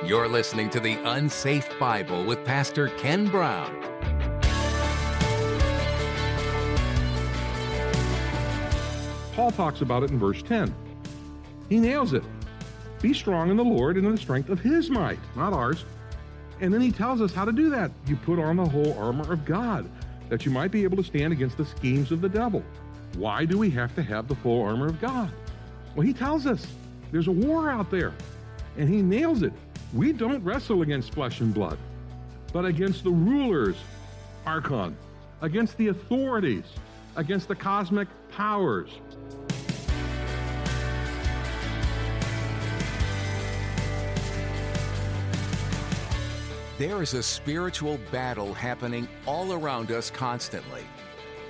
You're listening to The Unsafe Bible with Pastor Ken Brown. Paul talks about it in verse 10. He nails it. Be strong in the Lord and in the strength of His might, not ours. And then he tells us how to do that. You put on the whole armor of God, that you might be able to stand against the schemes of the devil. Why do we have to have the full armor of God? Well, he tells us there's a war out there, and he nails it. We don't wrestle against flesh and blood, but against the rulers, archon, against the authorities, against the cosmic powers. There is a spiritual battle happening all around us constantly.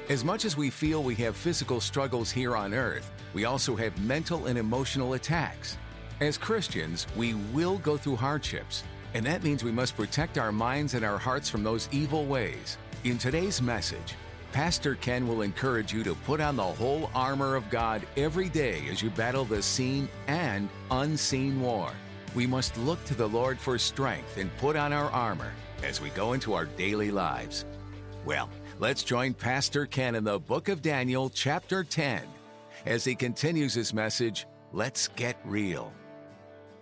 As much as we feel we have physical struggles here on earth, we also have mental and emotional attacks. As Christians, we will go through hardships, and that means we must protect our minds and our hearts from those evil ways. In today's message, Pastor Ken will encourage you to put on the whole armor of God every day as you battle the seen and unseen war. We must look to the Lord for strength and put on our armor as we go into our daily lives. Well, let's join Pastor Ken in the book of Daniel, chapter 10. As he continues his message, let's get real.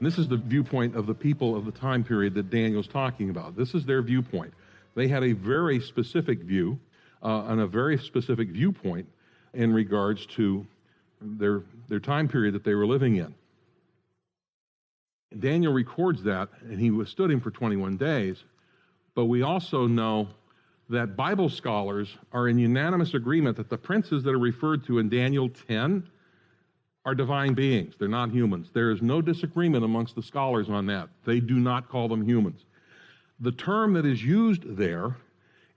This is the viewpoint of the people of the time period that Daniel's talking about. This is their viewpoint. They had a very specific view and a very specific viewpoint in regards to their time period that they were living in. Daniel records that, and he withstood him for 21 days. But we also know that Bible scholars are in unanimous agreement that the princes that are referred to in Daniel 10 are divine beings. They're not humans. There is no disagreement amongst the scholars on that. They do not call them humans. The term that is used there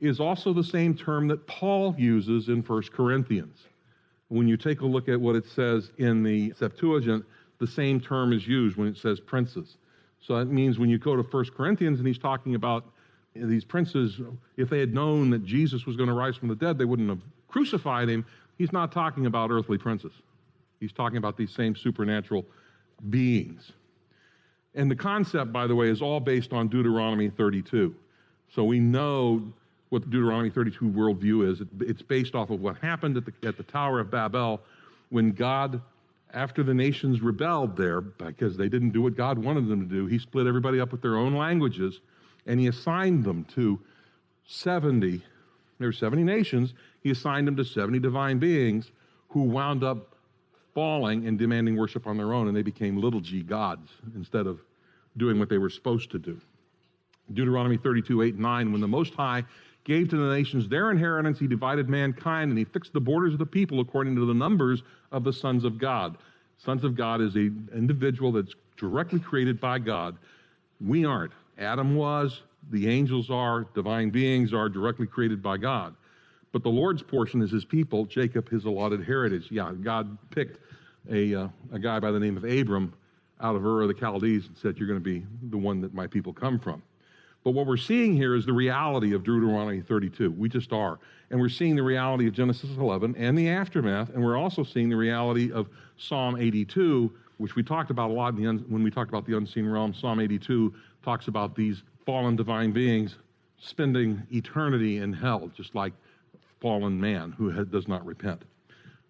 is also the same term that Paul uses in 1 Corinthians. When you take a look at what it says in the Septuagint, the same term is used when it says princes. So that means when you go to 1 Corinthians and he's talking about these princes, if they had known that Jesus was going to rise from the dead, they wouldn't have crucified him. He's not talking about earthly princes. He's talking about these same supernatural beings. And the concept, by the way, is all based on Deuteronomy 32. So we know what the Deuteronomy 32 worldview is. It's based off of what happened at the Tower of Babel when God, after the nations rebelled there because they didn't do what God wanted them to do, he split everybody up with their own languages, and he assigned them to 70. There were 70 nations. He assigned them to 70 divine beings who wound up falling and demanding worship on their own, and they became little g gods instead of doing what they were supposed to do. Deuteronomy 32, 8, and 9, when the Most High gave to the nations their inheritance, he divided mankind, and he fixed the borders of the people according to the numbers of the sons of God. Sons of God is an individual that's directly created by God. We aren't. Adam was, the angels are, divine beings are directly created by God. But the Lord's portion is his people, Jacob his allotted heritage. Yeah, God picked a guy by the name of Abram out of Ur of the Chaldees and said, you're going to be the one that my people come from. But what we're seeing here is the reality of Deuteronomy 32. We just are. And we're seeing the reality of Genesis 11 and the aftermath, and we're also seeing the reality of Psalm 82, which we talked about a lot when we talked about the unseen realm. Psalm 82 talks about these fallen divine beings spending eternity in hell, just like fallen man who does not repent.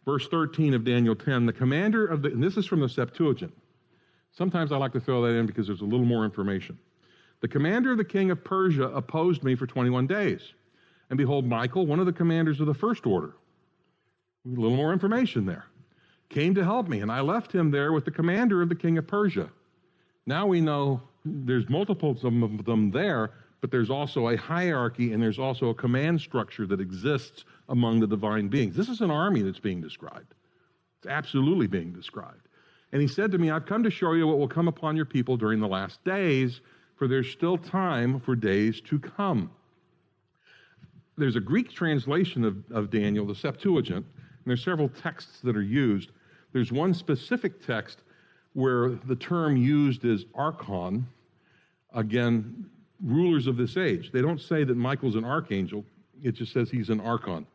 Verse 13 of Daniel 10, the commander of and this is from the Septuagint. Sometimes I like to throw that in because there's a little more information. The commander of the king of Persia opposed me for 21 days. And behold, Michael, one of the commanders of the first order, a little more information there, came to help me, and I left him there with the commander of the king of Persia. Now we know there's multiples of them there, but there's also a hierarchy and there's also a command structure that exists among the divine beings. This is an army that's being described. It's absolutely being described. And he said to me, I've come to show you what will come upon your people during the last days, for there's still time for days to come. There's a Greek translation of Daniel, the Septuagint, and there's several texts that are used. There's one specific text where the term used is archon, again, rulers of this age. They don't say that Michael's an archangel, it just says he's an archon.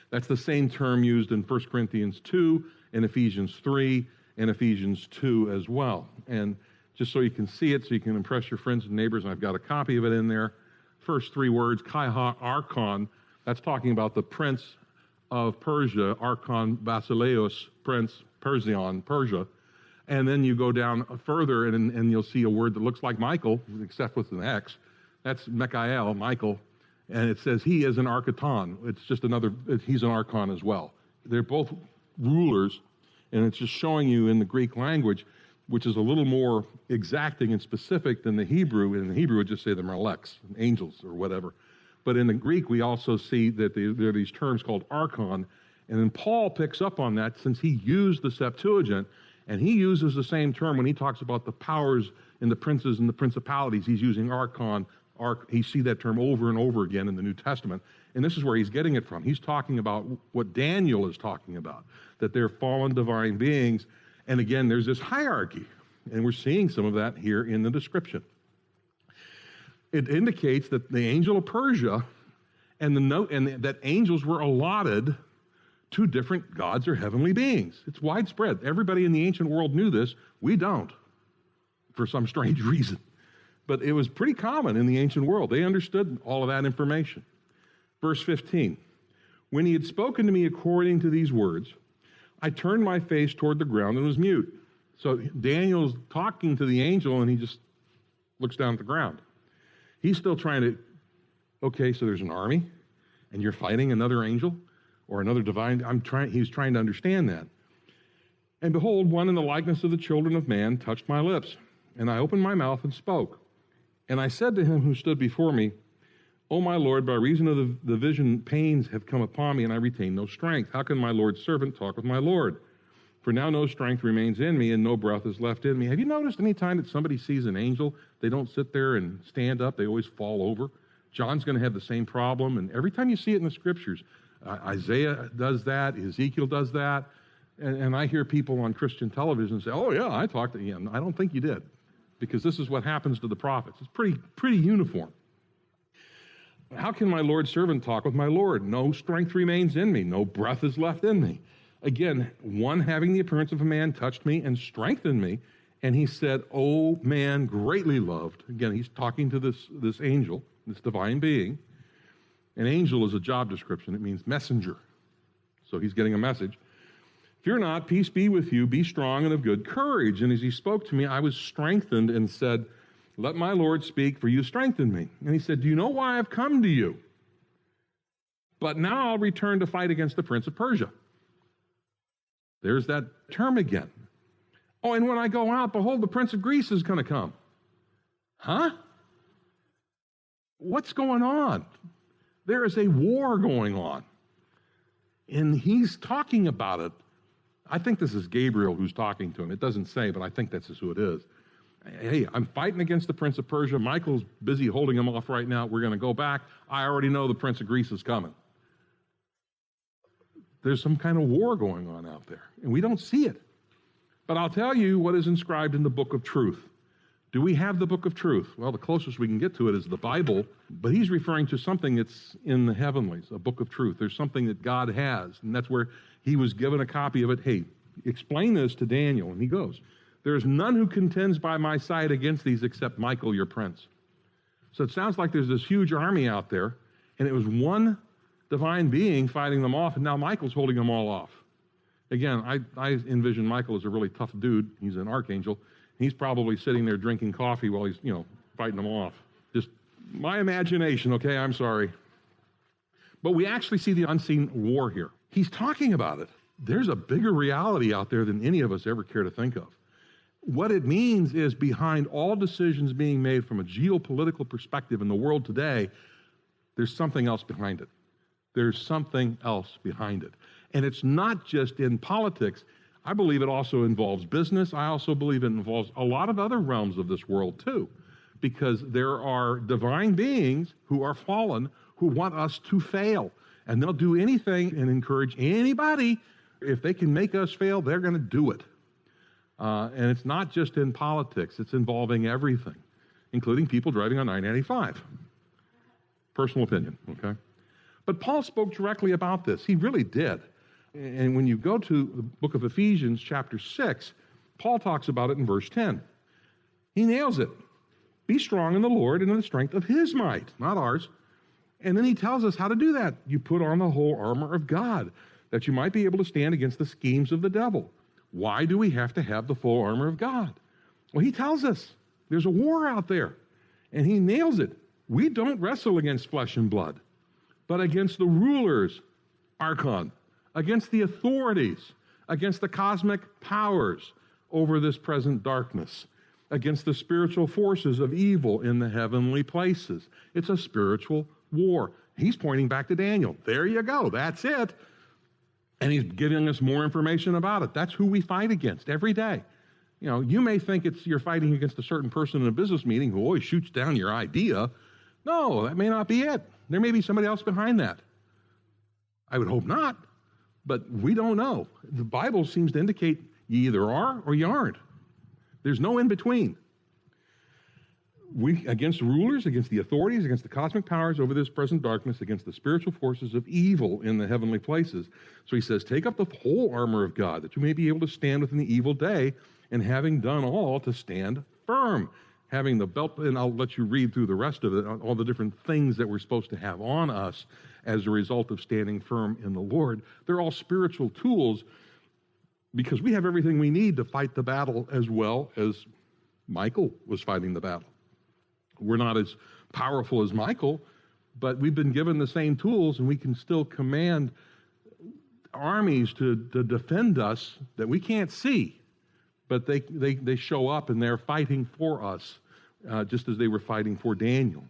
That's the same term used in 1 Corinthians 2, and Ephesians 3, and Ephesians 2 as well. And just so you can see it, so you can impress your friends and neighbors, and I've got a copy of it in there. First three words, Kai Ha Archon, that's talking about the prince of Persia, Archon Basileus, Prince Persion, Persia. And then you go down further, and you'll see a word that looks like Michael, except with an X. That's Michael, Michael. And it says he is an archon. It's just he's an archon as well. They're both rulers, and it's just showing you in the Greek language, which is a little more exacting and specific than the Hebrew. In the Hebrew, it would just say the maleks, angels or whatever. But in the Greek, we also see that there are these terms called archon. And then Paul picks up on that since he used the Septuagint, and he uses the same term when he talks about the powers and the princes and the principalities. He's using archon. You see that term over and over again in the New Testament. And this is where he's getting it from. He's talking about what Daniel is talking about, that they're fallen divine beings. And again, there's this hierarchy. And we're seeing some of that here in the description. It indicates that the angel of Persia and that angels were allotted to different gods or heavenly beings. It's widespread. Everybody in the ancient world knew this. We don't, for some strange reason. But it was pretty common in the ancient world. They understood all of that information. Verse 15, when he had spoken to me according to these words, I turned my face toward the ground and was mute. So Daniel's talking to the angel, and he just looks down at the ground. He's still trying to, okay, so there's an army, and you're fighting another angel or another divine. He's trying to understand that. And behold, one in the likeness of the children of man touched my lips, and I opened my mouth and spoke. And I said to him who stood before me, O my Lord, by reason of the vision, pains have come upon me, and I retain no strength. How can my Lord's servant talk with my Lord? For now no strength remains in me, and no breath is left in me. Have you noticed any time that somebody sees an angel, they don't sit there and stand up, they always fall over? John's going to have the same problem, and every time you see it in the Scriptures, Isaiah does that, Ezekiel does that, and I hear people on Christian television say, oh yeah, I talked to him. I don't think you did, because this is what happens to the prophets. It's pretty uniform. How can my Lord's servant talk with my Lord? No strength remains in me. No breath is left in me. Again, one having the appearance of a man touched me and strengthened me. And he said, O man greatly loved. Again, he's talking to this angel, this divine being. An angel is a job description. It means messenger. So he's getting a message. Fear not, peace be with you. Be strong and of good courage. And as he spoke to me, I was strengthened and said, let my Lord speak, for you strengthened me. And he said, do you know why I've come to you? But now I'll return to fight against the prince of Persia. There's that term again. Oh, and when I go out, behold, the prince of Greece is going to come. Huh? What's going on? There is a war going on. And he's talking about it. I think this is Gabriel who's talking to him. It doesn't say, but I think that's who it is. Hey, I'm fighting against the prince of Persia. Michael's busy holding him off right now. We're going to go back. I already know the prince of Greece is coming. There's some kind of war going on out there, and we don't see it. But I'll tell you what is inscribed in the book of truth. Do we have the book of truth? Well, the closest we can get to it is the Bible, but he's referring to something that's in the heavenlies, a book of truth. There's something that God has, and that's where he was given a copy of it. Hey, explain this to Daniel, and he goes, there is none who contends by my side against these except Michael, your prince. So it sounds like there's this huge army out there, and it was one divine being fighting them off, and now Michael's holding them all off. Again, I envision Michael as a really tough dude. He's an archangel. He's probably sitting there drinking coffee while he's, fighting them off. Just my imagination, okay? I'm sorry. But we actually see the unseen war here. He's talking about it. There's a bigger reality out there than any of us ever care to think of. What it means is behind all decisions being made from a geopolitical perspective in the world today, there's something else behind it. There's something else behind it. And it's not just in politics. I believe it also involves business. I also believe it involves a lot of other realms of this world too, because there are divine beings who are fallen who want us to fail. And they'll do anything and encourage anybody. If they can make us fail, they're going to do it. And it's not just in politics. It's involving everything, including people driving on 995. Personal opinion, okay? But Paul spoke directly about this. He really did. And when you go to the book of Ephesians, chapter 6, Paul talks about it in verse 10. He nails it. Be strong in the Lord and in the strength of his might, not ours. And then he tells us how to do that. You put on the whole armor of God, that you might be able to stand against the schemes of the devil. Why do we have to have the full armor of God? Well, he tells us there's a war out there, and he nails it. We don't wrestle against flesh and blood, but against the rulers, archon, against the authorities, against the cosmic powers over this present darkness, against the spiritual forces of evil in the heavenly places. It's a spiritual war. He's pointing back to Daniel. There you go. That's it. And he's giving us more information about it. That's who we fight against every day. You know, you may think you're fighting against a certain person in a business meeting who always shoots down your idea. No, that may not be it. There may be somebody else behind that. I would hope not, but we don't know. The Bible seems to indicate you either are or you aren't. There's no in between. We, against rulers, against the authorities, against the cosmic powers over this present darkness, against the spiritual forces of evil in the heavenly places. So he says, take up the whole armor of God, that you may be able to stand within the evil day, and having done all, to stand firm. Having the belt, and I'll let you read through the rest of it, all the different things that we're supposed to have on us as a result of standing firm in the Lord. They're all spiritual tools, because we have everything we need to fight the battle as well as Michael was fighting the battle. We're not as powerful as Michael, but we've been given the same tools, and we can still command armies to defend us that we can't see, but they show up and they're fighting for us, just as they were fighting for Daniel.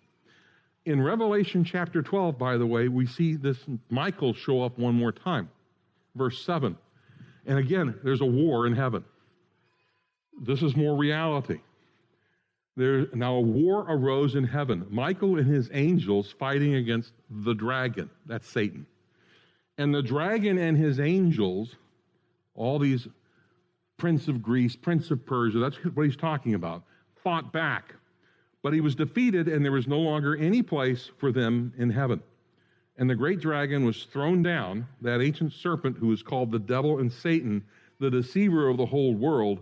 In Revelation chapter 12, by the way, we see this Michael show up one more time. Verse 7. And again, there's a war in heaven. This is more reality. Now a war arose in heaven. Michael and his angels fighting against the dragon. That's Satan. And the dragon and his angels, all these prince of Greece, prince of Persia, that's what he's talking about, fought back. But he was defeated, and there was no longer any place for them in heaven. And the great dragon was thrown down, that ancient serpent who is called the devil and Satan, the deceiver of the whole world.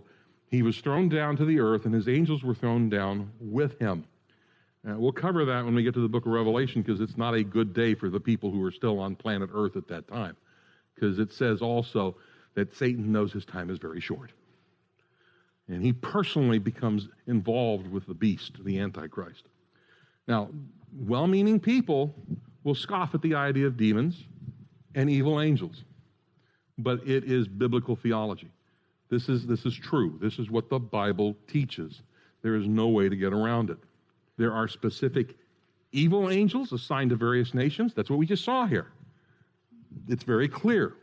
He was thrown down to the earth, and his angels were thrown down with him. We'll cover that when we get to the book of Revelation, because it's not a good day for the people who are still on planet Earth at that time. Because it says also that Satan knows his time is very short. And he personally becomes involved with the beast, the Antichrist. Now, well-meaning people will scoff at the idea of demons and evil angels. But it is biblical theology. This is true. This is what the Bible teaches. There is no way to get around it. There are specific evil angels assigned to various nations. That's what we just saw here. It's very clear.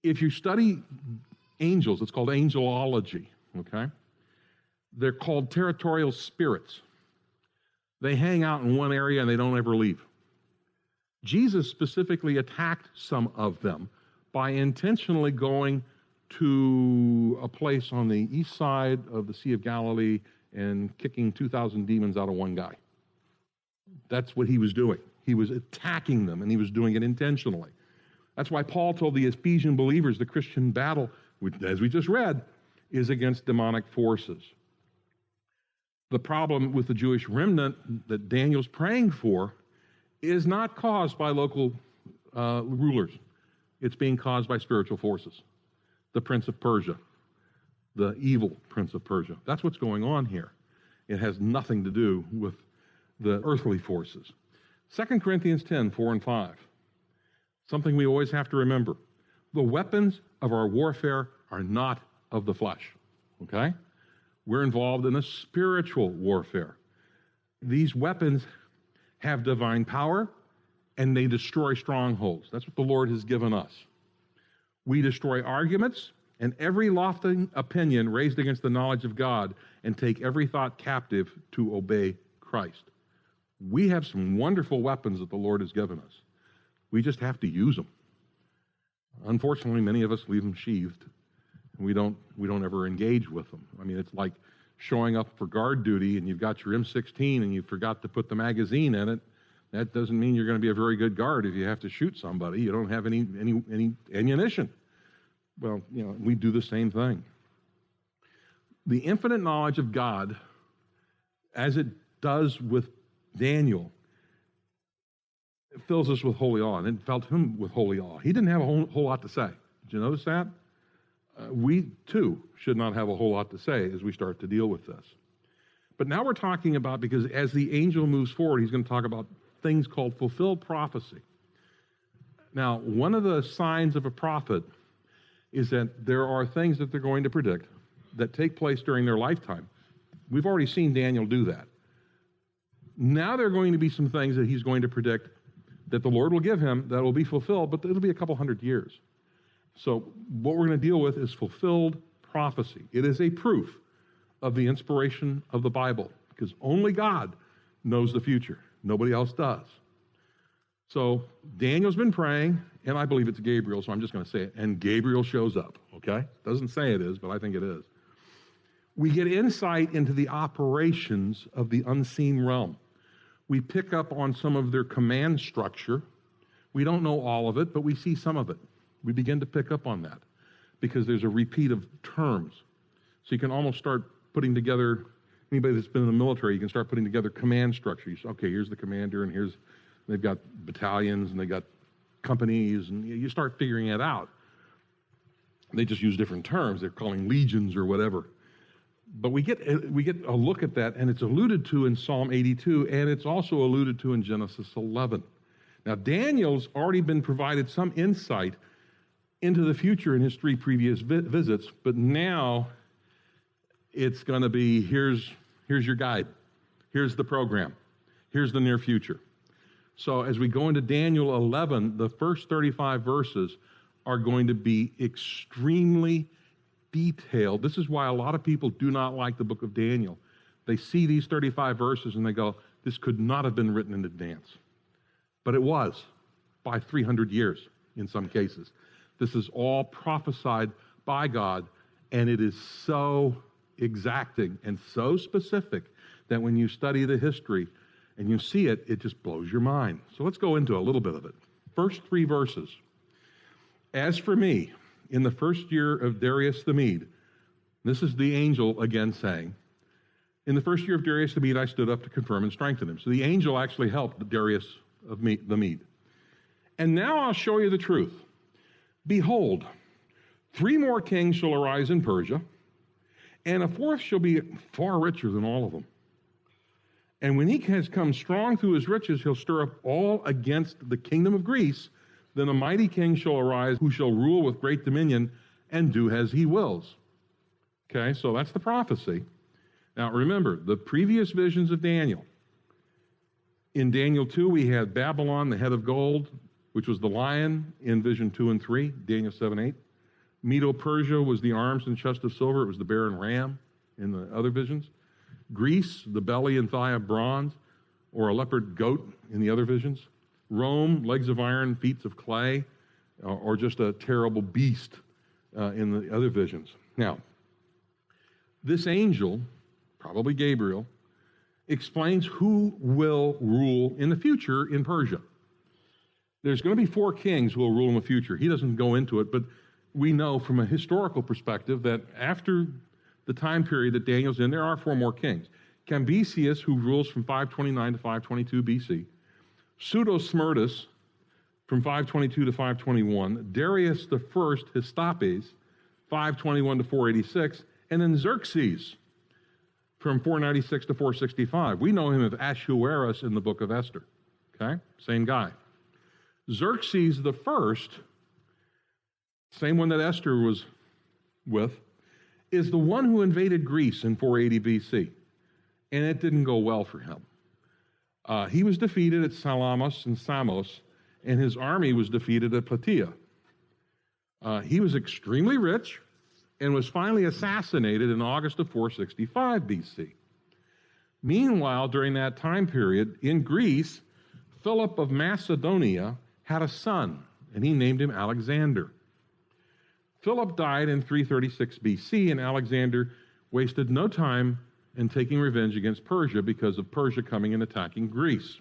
If you study angels, it's called angelology, okay? They're called territorial spirits. They hang out in one area and they don't ever leave. Jesus specifically attacked some of them by intentionally going to a place on the east side of the Sea of Galilee and kicking 2,000 demons out of one guy. That's what he was doing. He was attacking them, and he was doing it intentionally. That's why Paul told the Ephesian believers the Christian battle, as we just read, is against demonic forces. The problem with the Jewish remnant that Daniel's praying for is not caused by local rulers. It's being caused by spiritual forces. The prince of Persia, the evil prince of Persia. That's what's going on here. It has nothing to do with the earthly forces. 2 Corinthians 10, 4 and 5. Something we always have to remember. The weapons of our warfare are not of the flesh. Okay? We're involved in a spiritual warfare. These weapons have divine power, and they destroy strongholds. That's what the Lord has given us. We destroy arguments and every lofty opinion raised against the knowledge of God, and take every thought captive to obey Christ. We have some wonderful weapons that the Lord has given us. We just have to use them. Unfortunately, many of us leave them sheathed, and we don't ever engage with them. I mean, it's like showing up for guard duty, and you've got your M16, and you forgot to put the magazine in it. That doesn't mean you're going to be a very good guard if you have to shoot somebody. You don't have any ammunition. Well, we do the same thing. The infinite knowledge of God, as it does with Daniel, it fills us with holy awe, and it filled him with holy awe. He didn't have a whole lot to say. Did you notice that? We, too, should not have a whole lot to say as we start to deal with this. But now we're talking about, because as the angel moves forward, he's going to talk about things called fulfilled prophecy. Now, one of the signs of a prophet is that there are things that they're going to predict that take place during their lifetime. We've already seen Daniel do that. Now there are going to be some things that he's going to predict that the Lord will give him that will be fulfilled, but it'll be a couple hundred years. So what we're going to deal with is fulfilled prophecy. It is a proof of the inspiration of the Bible, because only God knows the future. Nobody else does. So Daniel's been praying, and I believe it's Gabriel, so I'm just going to say it. And Gabriel shows up, okay? Doesn't say it is, but I think it is. We get insight into the operations of the unseen realm. We pick up on some of their command structure. We don't know all of it, but we see some of it. We begin to pick up on that because there's a repeat of terms. So you can almost start putting together, anybody that's been in the military, you can start putting together command structure. You say, okay, here's the commander, and they've got battalions, and they got companies, and you start figuring it out. They just use different terms. They're calling legions or whatever. But we get a look at that, and it's alluded to in Psalm 82, and it's also alluded to in Genesis 11. Now, Daniel's already been provided some insight into the future in his 3 previous visits, but now it's going to be, here's your guide. Here's the program. Here's the near future. So as we go into Daniel 11, the first 35 verses are going to be extremely detailed. This is why a lot of people do not like the book of Daniel. They see these 35 verses and they go, this could not have been written in advance. But it was, by 300 years in some cases. This is all prophesied by God, and it is so exacting and so specific that when you study the history and you see it, it just blows your mind. So let's go into a little bit of it. First 3 verses. As for me, in the first year of Darius the Mede, this is the angel again saying, in the first year of Darius the Mede, I stood up to confirm and strengthen him. So the angel actually helped Darius of the Mede. And now I'll show you the truth. Behold, 3 more kings shall arise in Persia, and a 4th shall be far richer than all of them. And when he has come strong through his riches, he'll stir up all against the kingdom of Greece. Then a mighty king shall arise, who shall rule with great dominion and do as he wills. Okay, so that's the prophecy. Now remember, the previous visions of Daniel. In Daniel 2, we had Babylon, the head of gold, which was the lion in vision 2 and 3, Daniel 7:8. Medo-Persia was the arms and chest of silver. It was the bear and ram in the other visions. Greece, the belly and thigh of bronze, or a leopard goat in the other visions. Rome, legs of iron, feet of clay, or just a terrible beast in the other visions. Now, this angel, probably Gabriel, explains who will rule in the future in Persia. There's going to be 4 kings who will rule in the future. He doesn't go into it, but we know from a historical perspective that after the time period that Daniel's in, there are 4 more kings. Cambyses, who rules from 529 to 522 BC. Pseudo-Smyrtus from 522 to 521. Darius the First, Histopes, 521 to 486. And then Xerxes from 496 to 465. We know him as Ahasuerus in the book of Esther. Okay? Same guy. Xerxes the First, same one that Esther was with, is the one who invaded Greece in 480 BC. And it didn't go well for him. He was defeated at Salamis and Samos, and his army was defeated at Plataea. He was extremely rich and was finally assassinated in August of 465 BC. Meanwhile, during that time period, in Greece, Philip of Macedonia had a son, and he named him Alexander. Philip died in 336 BC, and Alexander wasted no time in taking revenge against Persia because of Persia coming and attacking Greece.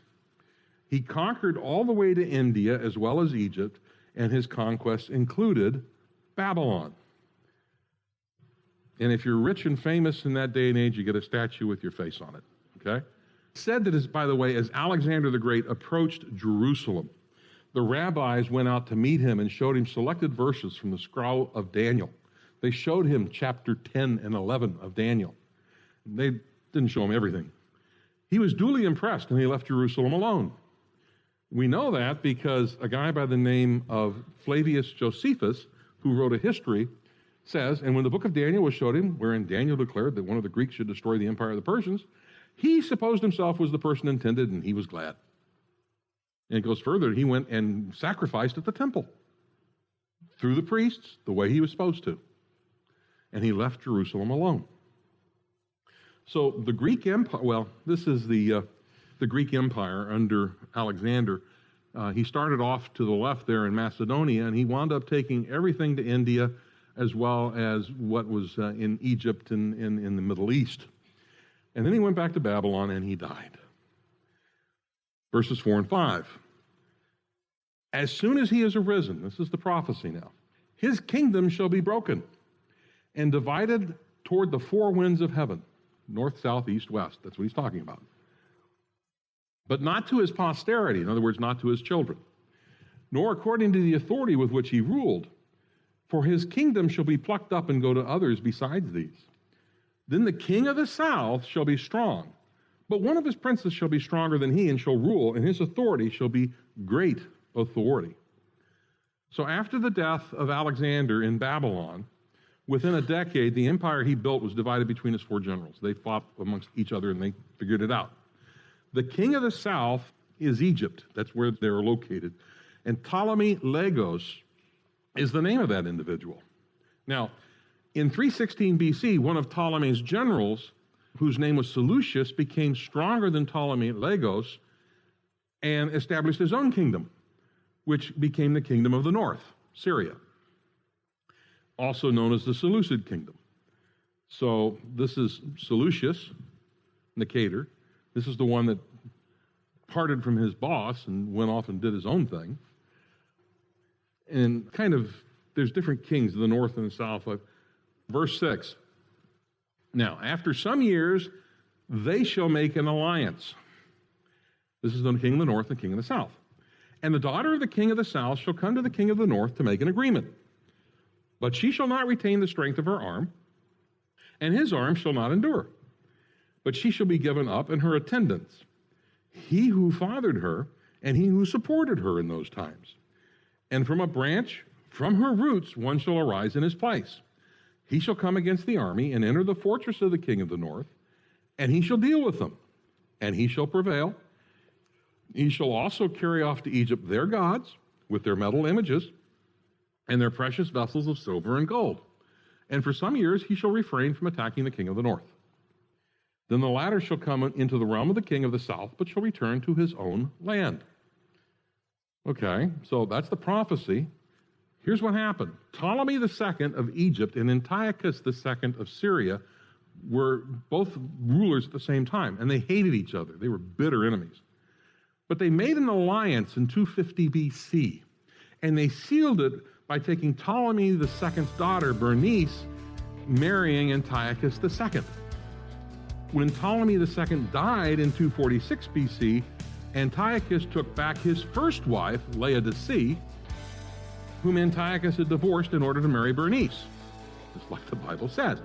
He conquered all the way to India as well as Egypt, and his conquests included Babylon. And if you're rich and famous in that day and age, you get a statue with your face on it, okay? Said that, by the way, as Alexander the Great approached Jerusalem, the rabbis went out to meet him and showed him selected verses from the scroll of Daniel. They showed him chapter 10 and 11 of Daniel. They didn't show him everything. He was duly impressed, and he left Jerusalem alone. We know that because a guy by the name of Flavius Josephus, who wrote a history, says, and when the book of Daniel was showed him, wherein Daniel declared that one of the Greeks should destroy the empire of the Persians, he supposed himself was the person intended, and he was glad. And it goes further, he went and sacrificed at the temple through the priests, the way he was supposed to. And he left Jerusalem alone. So the Greek Empire, well, this is the Greek Empire under Alexander. He started off to the left there in Macedonia, and he wound up taking everything to India, as well as what was in Egypt and in the Middle East. And then he went back to Babylon, and he died. Verses 4 and 5. As soon as he has arisen, this is the prophecy now, his kingdom shall be broken and divided toward the four winds of heaven, north, south, east, west. That's what he's talking about. But not to his posterity, in other words, not to his children, nor according to the authority with which he ruled, for his kingdom shall be plucked up and go to others besides these. Then the king of the south shall be strong, but one of his princes shall be stronger than he and shall rule, and his authority shall be great authority. So after the death of Alexander in Babylon, within a decade, the empire he built was divided between his four generals. They fought amongst each other, and they figured it out. The king of the south is Egypt. That's where they're located. And Ptolemy Lagos is the name of that individual. Now, in 316 BC, one of Ptolemy's generals, whose name was Seleucus, became stronger than Ptolemy Lagos and established his own kingdom, which became the kingdom of the north, Syria, also known as the Seleucid kingdom. So this is Seleucus, Nicator. This is the one that parted from his boss and went off and did his own thing. And there's different kings, the north and the south. Verse 6. Now, after some years, they shall make an alliance. This is the king of the north and the king of the south. And the daughter of the king of the south shall come to the king of the north to make an agreement. But she shall not retain the strength of her arm, and his arm shall not endure. But she shall be given up, and her attendants, he who fathered her, and he who supported her in those times. And from a branch, from her roots, one shall arise in his place. He shall come against the army, and enter the fortress of the king of the north, and he shall deal with them, and he shall prevail. He shall also carry off to Egypt their gods, with their metal images, and their precious vessels of silver and gold. And for some years he shall refrain from attacking the king of the north. Then the latter shall come into the realm of the king of the south, but shall return to his own land. Okay, so that's the prophecy. Here's what happened. Ptolemy II of Egypt and Antiochus II of Syria were both rulers at the same time, and they hated each other. They were bitter enemies. But they made an alliance in 250 BC, and they sealed it by taking Ptolemy II's daughter, Bernice, marrying Antiochus II. When Ptolemy II died in 246 BC, Antiochus took back his first wife, Laodice, whom Antiochus had divorced in order to marry Bernice, just like the Bible says.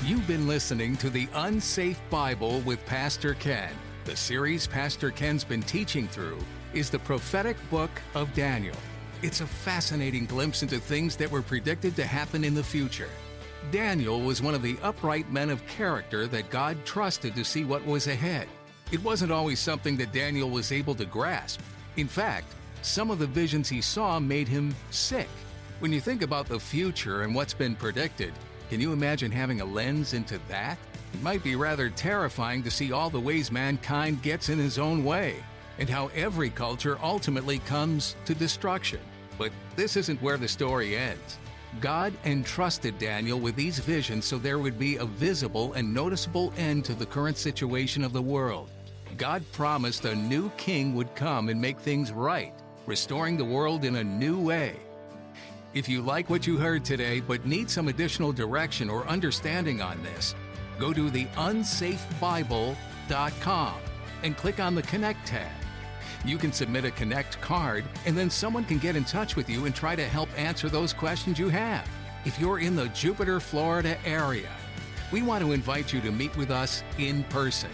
You've been listening to The Unsafe Bible with Pastor Ken. The series Pastor Ken's been teaching through is the prophetic book of Daniel. It's a fascinating glimpse into things that were predicted to happen in the future. Daniel was one of the upright men of character that God trusted to see what was ahead. It wasn't always something that Daniel was able to grasp. In fact, some of the visions he saw made him sick. When you think about the future and what's been predicted, can you imagine having a lens into that? It might be rather terrifying to see all the ways mankind gets in his own way, and how every culture ultimately comes to destruction. But this isn't where the story ends. God entrusted Daniel with these visions so there would be a visible and noticeable end to the current situation of the world. God promised a new king would come and make things right, restoring the world in a new way. If you like what you heard today but need some additional direction or understanding on this, go to theunsafebible.com and click on the Connect tab. You can submit a Connect card, and then someone can get in touch with you and try to help answer those questions you have. If you're in the Jupiter, Florida area, we want to invite you to meet with us in person.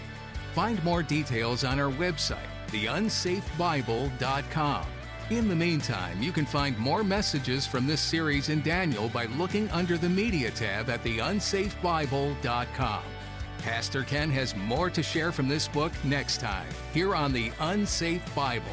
Find more details on our website, theunsafebible.com. In the meantime, you can find more messages from this series in Daniel by looking under the Media tab at theunsafebible.com. Pastor Ken has more to share from this book next time, here on The Unsafe Bible.